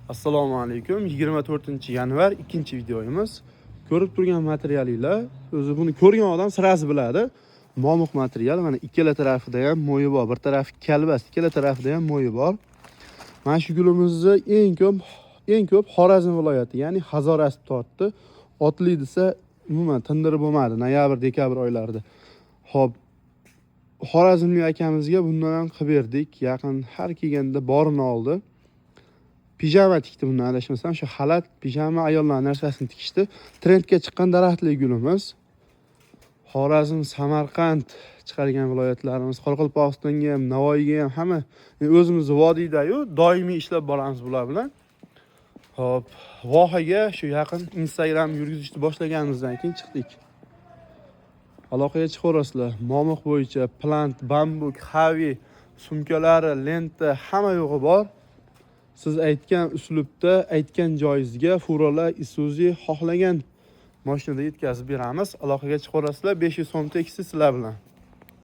Assalomu alaykum. 24-yanvar 2-videoyimiz. Ko'rib turgan materialinglar, o'zi buni ko'rgan odam sirasi biladi. Momiq material, mana ikkala tarafida ham mo'yi bor, bir tarafi kalbas, ikkala tarafida ham mo'yi bor. Mana shu gulimizni eng ko'p Xorazm viloyati, ya'ni Hazorasp tortdi. Otli desa, umuman tindirib bo'lmadi noyabr, dekabr oylarida. Xo'p, Xorazmlik akamizga bundan ham qilib berdik. Yaqin har kelganda borini oldi. Pijama tikdi bundan adashmasam, shu xalat, pijama ayollar narsasini tikishdi. Trendga chiqqan daraxtli gulimiz. Xorazm, Samarqand chiqargan viloyatlarimiz, Qoraqalpog'istonga ham, Navoiyga ham hamma o'zimiz vodiyda-yu, doimiy ishlab boramiz bular bilan. Hop, vohaga shu yaqin Instagram yurgizishni boshlaganimizdan keyin chiqdik. Aloqaga chiqaverasizlar. Momiq bo'yicha plant, bambuk, xavi, sumkalari, lenta hamma yo'g'i bor. Siz aytgan uslubda, aytgan joyingizga Furola, Isuzu xohlagan mashinada yetkazib beramiz. Aloqaga chiqaverasizlar. 500 so'm tekisi sizlar bilan.